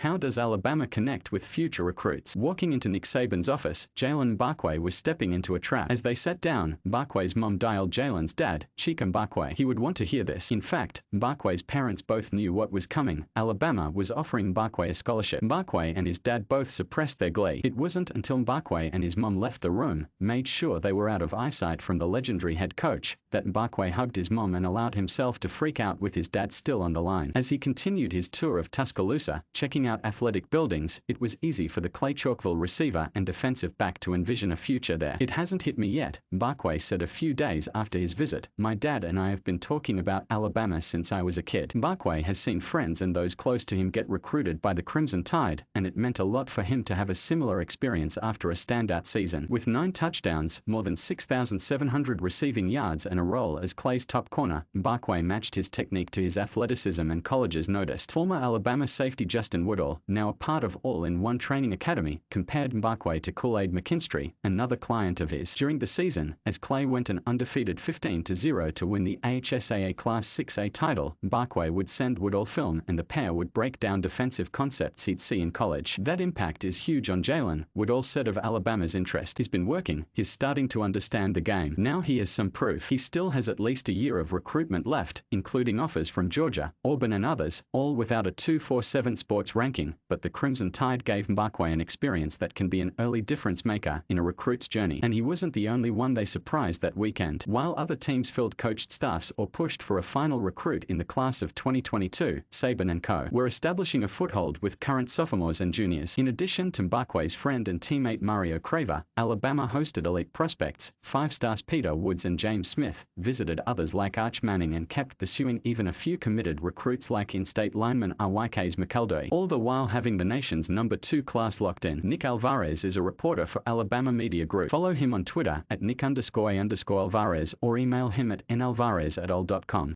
How does Alabama connect with future recruits? Walking into Nick Saban's office, Jaylen Mbakwe was stepping into a trap. As they sat down, Mbakwe's mom dialed Jaylen's dad, Chika Mbakwe. He would want to hear this. In fact, Mbakwe's parents both knew what was coming. Alabama was offering Mbakwe a scholarship. Mbakwe and his dad both suppressed their glee. It wasn't until Mbakwe and his mom left the room, made sure they were out of eyesight from the legendary head coach, that Mbakwe hugged his mom and allowed himself to freak out with his dad still on the line. As he continued his tour of Tuscaloosa, checking out athletic buildings, it was easy for the Clay Chalkville receiver and defensive back to envision a future there. "It hasn't hit me yet," Mbakwe said a few days after his visit. "My dad and I have been talking about Alabama since I was a kid." Mbakwe has seen friends and those close to him get recruited by the Crimson Tide, and it meant a lot for him to have a similar experience after a standout season. With 9 touchdowns, more than 6,700 receiving yards and a role as Clay's top corner, Mbakwe matched his technique to his athleticism and colleges noticed. Former Alabama safety Justin Woodall, now a part of All-in-One Training Academy, compared Mbakwe to Kool-Aid McKinstry, another client of his. During the season, as Clay went an undefeated 15-0 to win the AHSAA Class 6A title, Mbakwe would send Woodall film and the pair would break down defensive concepts he'd see in college. "That impact is huge on Jaylen," Woodall said of Alabama's interest. "He's been working, he's starting to understand the game. Now he has some proof. He still has at least a year of recruitment left, including offers from Georgia, Auburn and others, all without a 247 sports ranking, but the Crimson Tide gave Mbakwe an experience that can be an early difference maker in a recruit's journey. And he wasn't the only one they surprised that weekend. While other teams filled coached staffs or pushed for a final recruit in the class of 2022, Saban and co. were establishing a foothold with current sophomores and juniors. In addition to Mbakwe's friend and teammate Mario Craver, Alabama hosted elite prospects. 5-stars Peter Woods and James Smith visited others like Arch Manning and kept pursuing even a few committed recruits like in-state lineman RYK's McEldoy, all the while having the nation's number 2 class locked in. Nick Alvarez is a reporter for Alabama Media Group. Follow him on Twitter at Nick_A_Alvarez or email him at nalvarez@ol.com.